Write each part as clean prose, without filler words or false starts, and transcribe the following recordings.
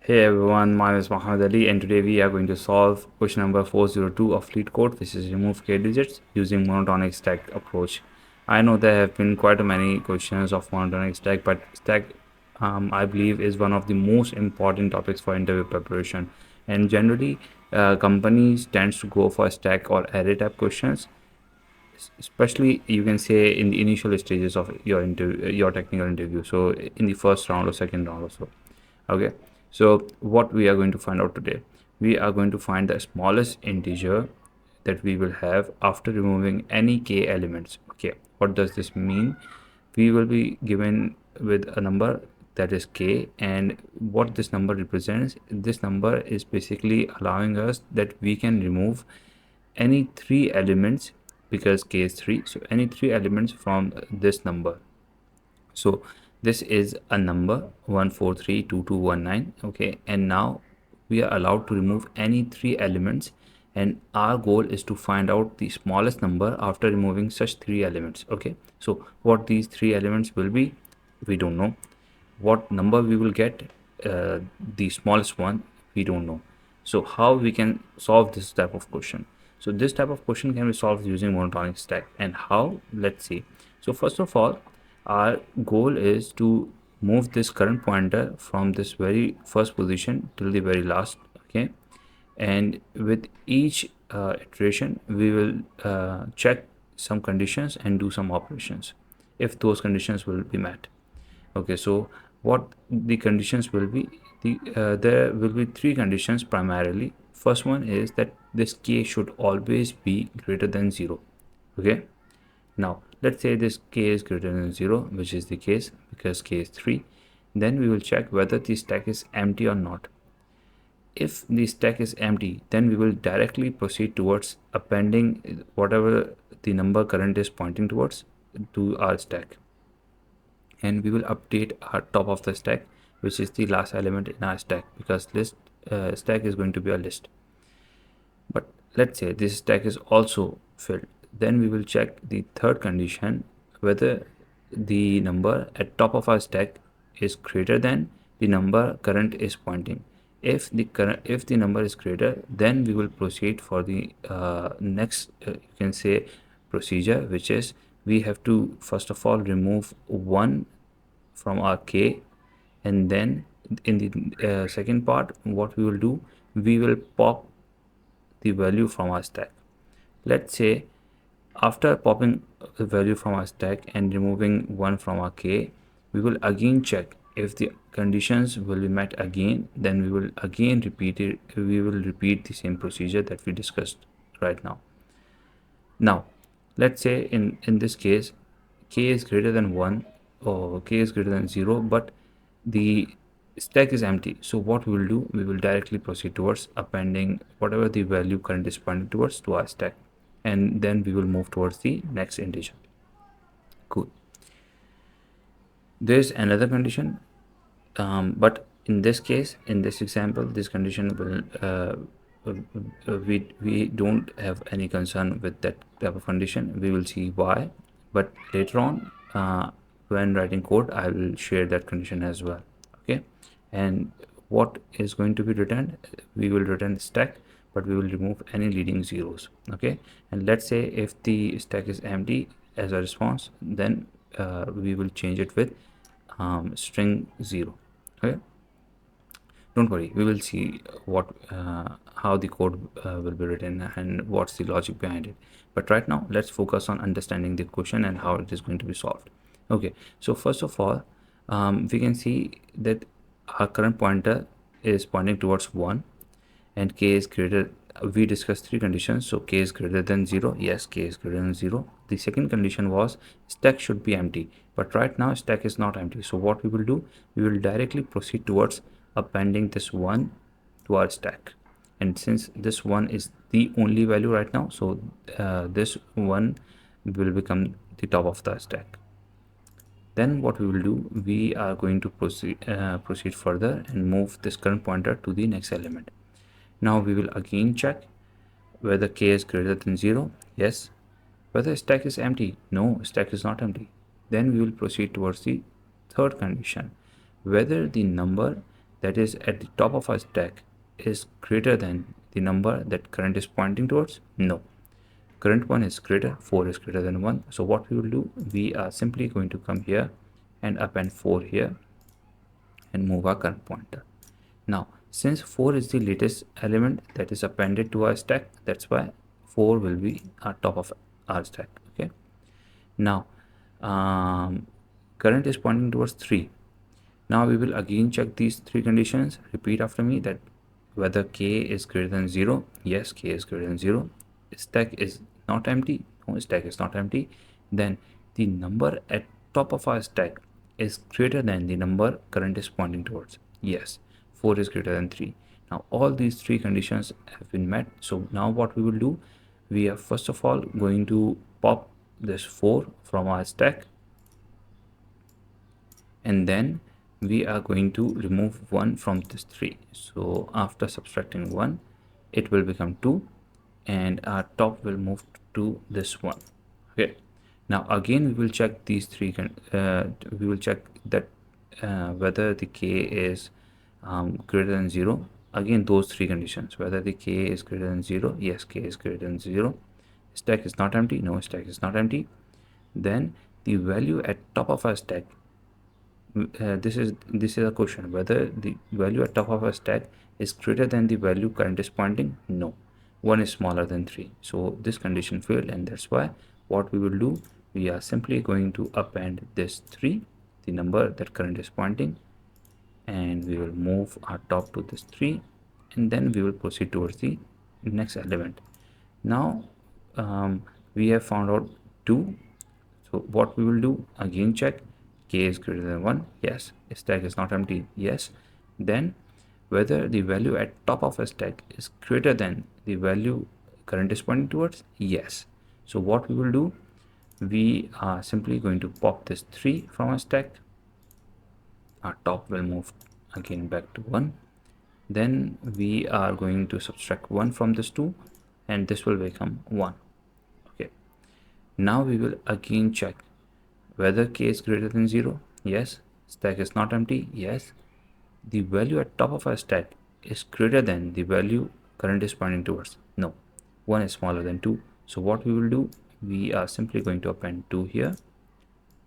Hey everyone, my name is Muhammad Ali and today we are going to solve question number 402 of LeetCode, which is remove k digits using monotonic stack approach. I know there have been quite many questions of monotonic stack, but stack I believe is one of the most important topics for interview preparation, and generally companies tends to go for stack or array type questions, especially you can say in the initial stages of your interview, your technical interview, so in the first round or second round or so. Okay, so what we are going to find out today, we are going to find the smallest integer that we will have after removing any k elements. Okay, what does this mean? We will be given with a number that is k, and what this number represents, this number is basically allowing us that we can remove any three elements, because k is 3, so any three elements from this number. So this is a number 1432219. Okay, and now we are allowed to remove any three elements, and our goal is to find out the smallest number after removing such three elements. Okay, so what these three elements will be, we don't know. What number we will get, the smallest one, we don't know. So how we can solve this type of question? So this type of question can be solved using monotonic stack. And how? Let's see. So first of all, our goal is to move this current pointer from this very first position till the very last. Okay, and with each iteration we will check some conditions and do some operations if those conditions will be met. Okay, so what the conditions will be, there will be three conditions primarily. First one is that this k should always be greater than 0. Okay, now let's say this k is greater than 0, which is the case because k is 3. Then we will check whether the stack is empty or not. If the stack is empty, then we will directly proceed towards appending whatever the number current is pointing towards to our stack, and we will update our top of the stack, which is the last element in our stack, because list stack is going to be a list. But let's say this stack is also filled, then we will check the third condition, whether the number at top of our stack is greater than the number current is pointing. If the number is greater, then we will proceed for the next you can say procedure, which is we have to first of all remove 1 from our k, and then in the second part what we will do, we will pop the value from our stack. Let's say after popping the value from our stack and removing 1 from our k, we will again check if the conditions will be met again. Then we will again repeat it. We will repeat the same procedure that we discussed right now. Now let's say in this case k is greater than 1 or k is greater than 0, but the stack is empty. So what we will do, we will directly proceed towards appending whatever the value current is pointing towards to our stack, and then we will move towards the next integer. Cool. There's another condition, but in this case, in this example, this condition will we don't have any concern with that type of condition. We will see why, but later on when writing code I will share that condition as well. Okay, and what is going to be returned, we will return stack, but we will remove any leading zeros. Okay, and let's say if the stack is empty as a response, then we will change it with string 0. Okay, don't worry, we will see what how the code will be written and what's the logic behind it. But right now let's focus on understanding the question and how it is going to be solved. Okay, so first of all, we can see that our current pointer is pointing towards 1 and k is greater. We discussed three conditions. So k is greater than 0. Yes, k is greater than 0. The second condition was stack should be empty, but right now stack is not empty. So what we will do, we will directly proceed towards appending this 1 to our stack, and since this 1 is the only value right now, so this 1 will become the top of the stack. Then what we will do, we are going to proceed further and move this current pointer to the next element. Now we will again check whether k is greater than 0. Yes. Whether stack is empty. No, stack is not empty. Then we will proceed towards the third condition, whether the number that is at the top of our stack is greater than the number that current is pointing towards? No. Current 1 is greater, 4 is greater than 1. So what we will do, we are simply going to come here and append 4 here and move our current pointer. Now, since 4 is the latest element that is appended to our stack, that's why 4 will be our top of our stack. Okay. Now, current is pointing towards 3. Now we will again check these three conditions. Repeat after me that whether k is greater than 0. Yes, k is greater than 0. Stack is not empty. No, stack is not empty. Then the number at top of our stack is greater than the number current is pointing towards. Yes, 4 is greater than 3. Now all these three conditions have been met. So now what we will do, we are first of all going to pop this 4 from our stack, and then we are going to remove 1 from this 3. So after subtracting 1, it will become 2, and our top will move to this 1. Okay. Now again we will check these three. We will check that whether the k is greater than 0. Again those three conditions. Whether the k is greater than 0. Yes, k is greater than 0. Stack is not empty. No, stack is not empty. Then the value at top of our stack. This is a question whether the value at top of a stack is greater than the value current is pointing. No, 1 is smaller than 3. So this condition failed, and that's why what we will do, we are simply going to append this 3, the number that current is pointing, and we will move our top to this 3, and then we will proceed towards the next element. Now we have found out 2. So what we will do, again check k is greater than 1. Yes. Stack is not empty. Yes. Then whether the value at top of a stack is greater than the value current is pointing towards. Yes. So what we will do, we are simply going to pop this 3 from a stack. Our top will move again back to 1. Then we are going to subtract 1 from this 2, and this will become 1. Okay. Now we will again check whether k is greater than 0. Yes. Stack is not empty. Yes. The value at top of our stack is greater than the value current is pointing towards. No, 1 is smaller than 2. So what we will do, we are simply going to append 2 here,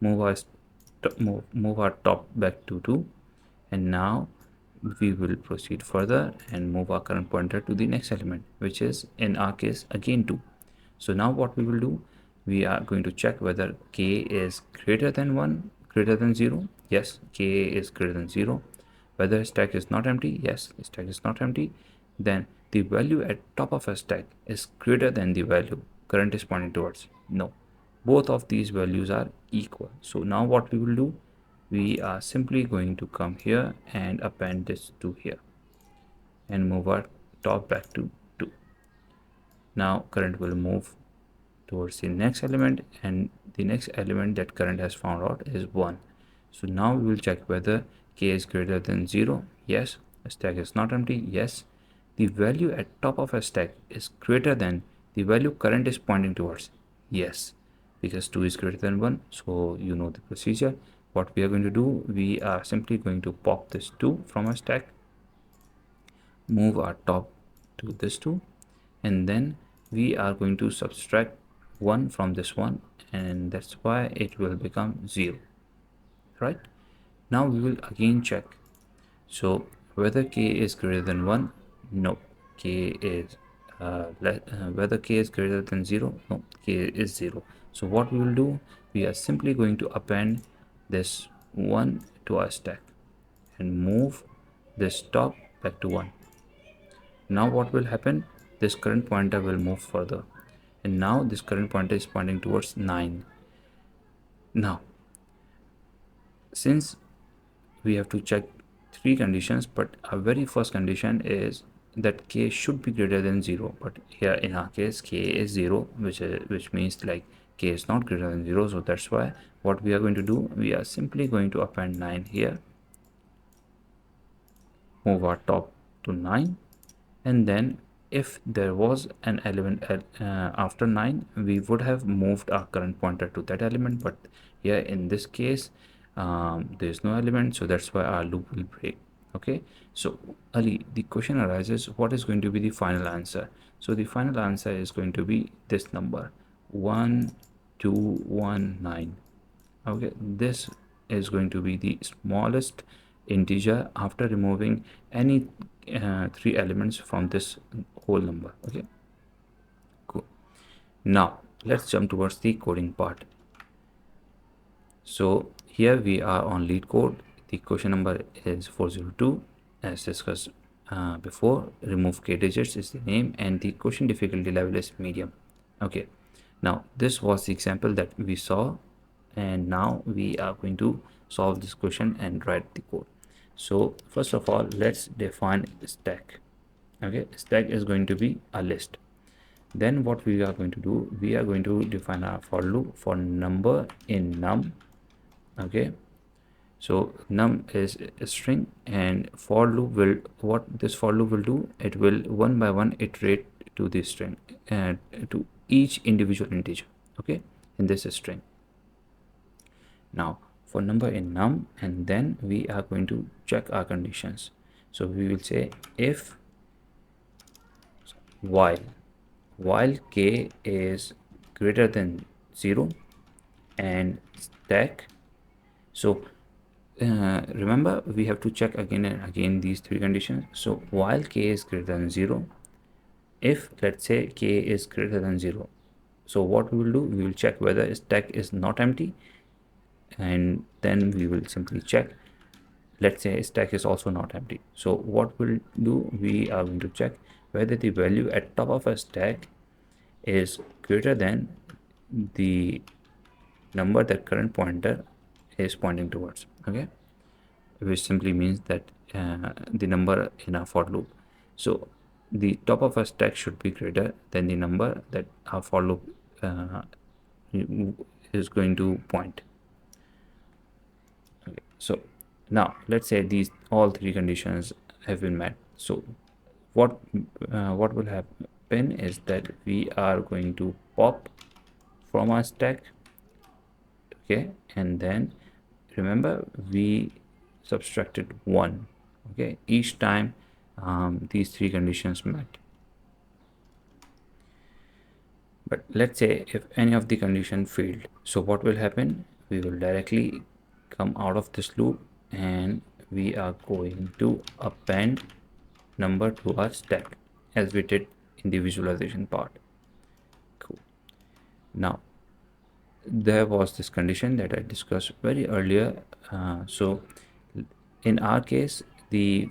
move our top back to 2, and now we will proceed further and move our current pointer to the next element, which is in our case again 2. So now what we will do, we are going to check whether k is greater than 1, greater than 0. Yes, k is greater than 0. Whether stack is not empty. Yes, stack is not empty. Then the value at top of a stack is greater than the value current is pointing towards. No, both of these values are equal. So now what we will do, we are simply going to come here and append this to here and move our top back to 2. Now current will move towards the next element, and the next element that current has found out is 1. So now we will check whether k is greater than 0. Yes. Stack is not empty. Yes. The value at top of a stack is greater than the value current is pointing towards. Yes, because 2 is greater than 1. So you know the procedure. What we are going to do, we are simply going to pop this 2 from a stack, move our top to this 2, and then we are going to subtract 1 from this 1, and that's why it will become 0. Right. Now we will again check. So whether k is greater than 1. No, k is whether k is greater than 0. No, k is 0. So what we will do, we are simply going to append this 1 to our stack and move this top back to 1. Now what will happen, this current pointer will move further, and now this current pointer is pointing towards 9. Now since we have to check 3 conditions, but our very first condition is that k should be greater than 0, but here in our case k is 0, which means like k is not greater than 0. So that's why what we are going to do, we are simply going to append 9 here, move our top to 9, and then if there was an element after 9, we would have moved our current pointer to that element, but here in this case there is no element, so that's why our loop will break. Okay, so Ali, the question arises, what is going to be the final answer? So the final answer is going to be this number 1219. Okay, this is going to be the smallest integer after removing any three elements from this whole number. Okay, cool. Now let's jump towards the coding part. So here we are on LeetCode. The question number is 402. As discussed before, remove k digits is the name, and the question difficulty level is medium. Okay, now this was the example that we saw, and now we are going to solve this question and write the code. So first of all, let's define stack. Okay, stack is going to be a list. Then what we are going to do, we are going to define our for loop for number in num. Okay, so num is a string, and for loop will, what this for loop will do, it will one by one iterate to this string and to each individual integer, okay, in this string. Now for number in num, and then we are going to check our conditions. So we will say if while k is greater than 0 and stack. So remember, we have to check again and again these three conditions. So while k is greater than 0, if let's say k is greater than 0, so what we will do, we will check whether stack is not empty, and then we will simply check, let's say stack is also not empty. So what we'll do, we are going to check whether the value at top of a stack is greater than the number that current pointer is pointing towards. Okay, which simply means that the number in a for loop. So the top of a stack should be greater than the number that our for loop is going to point. Okay, so now let's say these all three conditions have been met. So what will happen is that we are going to pop from our stack. Okay, and then remember we subtracted 1, okay, each time these three conditions met. But let's say if any of the condition failed, so what will happen, we will directly come out of this loop and we are going to append number to our stack as we did in the visualization part. Cool. Now there was this condition that I discussed very earlier. So in our case, the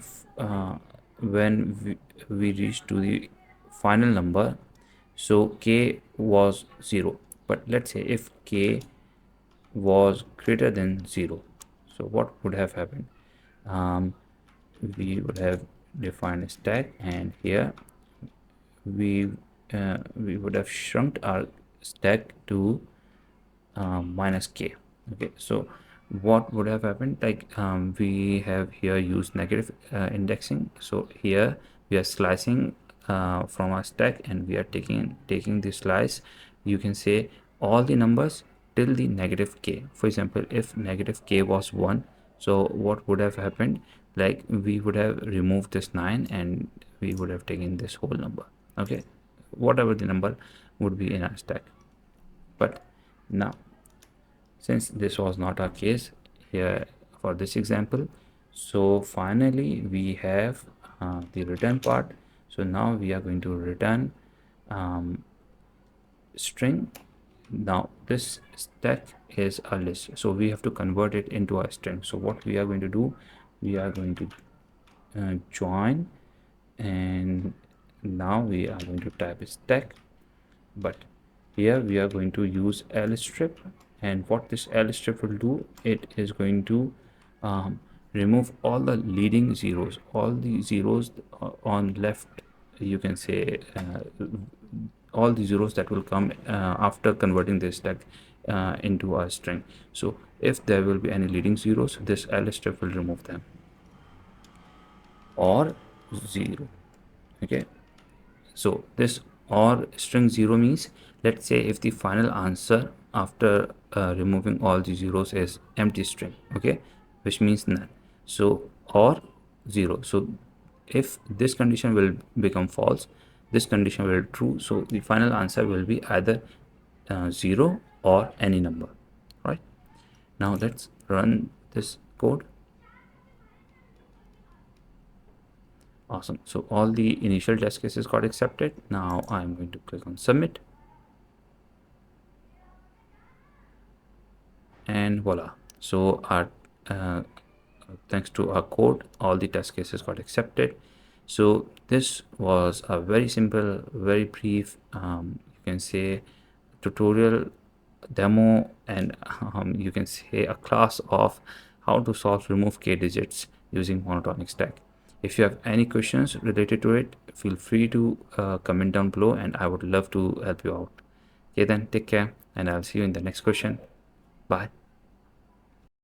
when we reach to the final number, so k was 0, but let's say if k was greater than 0, so what would have happened, we would have defined a stack, and here we would have shrunk our stack to minus k. Okay, so what would have happened, like we have here used negative indexing. So here we are slicing from our stack, and we are taking the slice, you can say, all the numbers till the negative k. For example, if negative k was 1, so what would have happened, like we would have removed this 9 and we would have taken this whole number. Okay, whatever the number would be in our stack. But now, since this was not our case here for this example, so finally we have the return part. So now we are going to return string. Now this stack is a list, so we have to convert it into a string. So what we are going to do, we are going to join, and now we are going to type stack, but here we are going to use lstrip, and what this lstrip will do, it is going to remove all the leading zeros, all the zeros on left, you can say, all the zeros that will come after converting this stack into a string. So if there will be any leading zeros, this lstrip will remove them, or 0. Okay, so this or string 0 means, let's say if the final answer after removing all the zeros is empty string, okay, which means null. So or 0. So if this condition will become false, this condition will true. So the final answer will be either 0 or any number, right? Now let's run this code. Awesome. So all the initial test cases got accepted. Now I'm going to click on submit. And voila. So our thanks to our code, all the test cases got accepted. So this was a very simple, very brief, you can say, tutorial demo, and you can say a class of how to solve remove k digits using monotonic stack. If you have any questions related to it, feel free to comment down below, and I would love to help you out. Okay, then take care, and I'll see you in the next question. Bye.